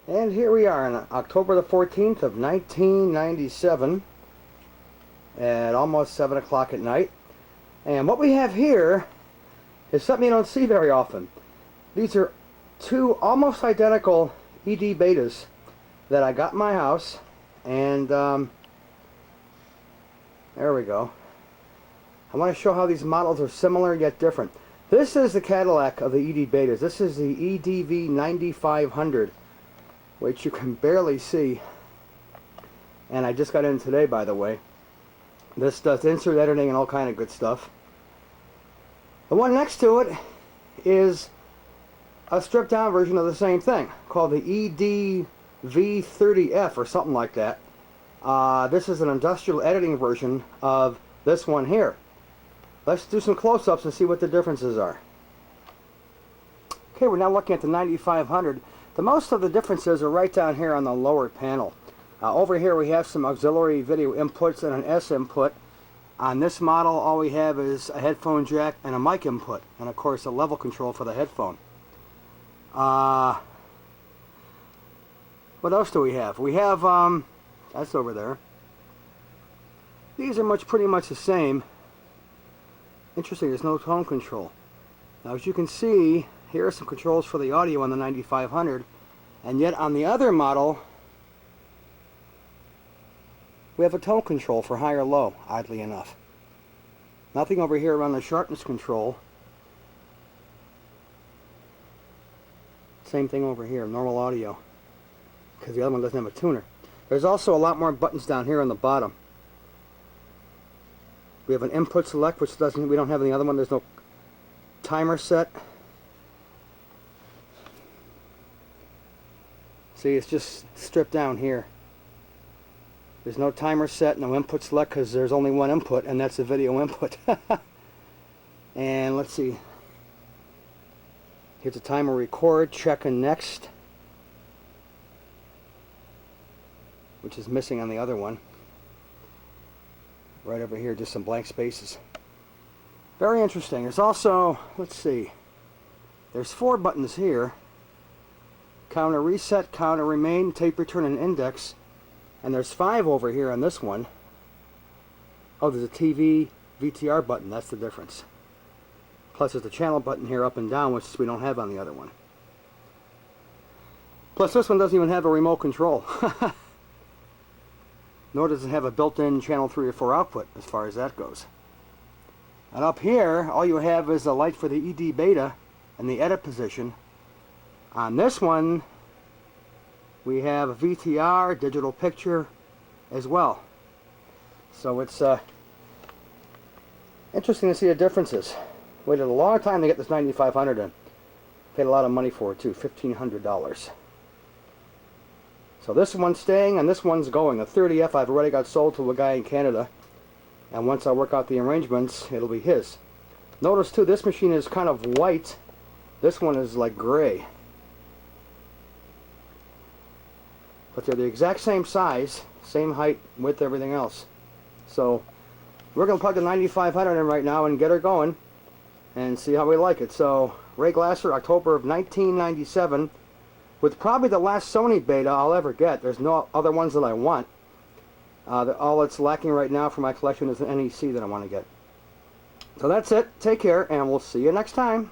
And here we are on October the 14th of 1997 at almost 7 o'clock at night. And what we have here is something you don't see very often. These are two almost identical ED betas that I got in my house, and there we go. I want to show how these models are similar yet different. This is the Cadillac of the ED betas. This is the EDV 9500, which you can barely see, and I just got in today, by the way. This does insert editing and all kind of good stuff. The one next to it is a stripped down version of the same thing called the EDV30F or something like that. This is an industrial editing version of this one here. Let's do some close-ups and see what the differences are. Okay, we're now looking at the 9500. The most of the differences are right down here on the lower panel. Over here we have some auxiliary video inputs and an S input. On this model all we have is a headphone jack and a mic input, and of course a level control for the headphone. What else do we have? We have, that's over there. These are pretty much the same. Interesting, there's no tone control. Now as you can see, here are some controls for the audio on the 9500, and yet on the other model we have a tone control for high or low, oddly enough. Nothing over here around the sharpness control. Same thing over here, normal audio, because the other one doesn't have a tuner. There's also a lot more buttons down here on the bottom. We have an input select, which we don't have in the other one. There's no timer set. See, it's just stripped down here. There's no timer set, no input select, because there's only one input, and that's the video input. And let's see. Here's a timer record, check and next, which is missing on the other one. Right over here, just some blank spaces. Very interesting. There's also, let's see, there's 4 buttons here. Counter reset, counter remain, tape return, and index. And there's 5 over here on this one. Oh, there's a TV VTR button. That's the difference. Plus there's a channel button here up and down, which we don't have on the other one. Plus this one doesn't even have a remote control. Nor does it have a built-in channel 3 or 4 output as far as that goes. And up here all you have is a light for the ED beta and the edit position. On this one we have a VTR, digital picture as well. So it's interesting to see the differences. Waited a long time to get this 9500 and paid a lot of money for it too, $1,500. So this one's staying and this one's going. The 30F I've already got sold to a guy in Canada, and once I work out the arrangements it'll be his. Notice too, this machine is kind of white. This one is like gray. But they're the exact same size, same height, width, everything else. So we're going to plug the 9500 in right now and get her going and see how we like it. So Ray Glasser, October of 1997, with probably the last Sony beta I'll ever get. There's no other ones that I want. All that's lacking right now for my collection is an NEC that I want to get. So that's it. Take care, and we'll see you next time.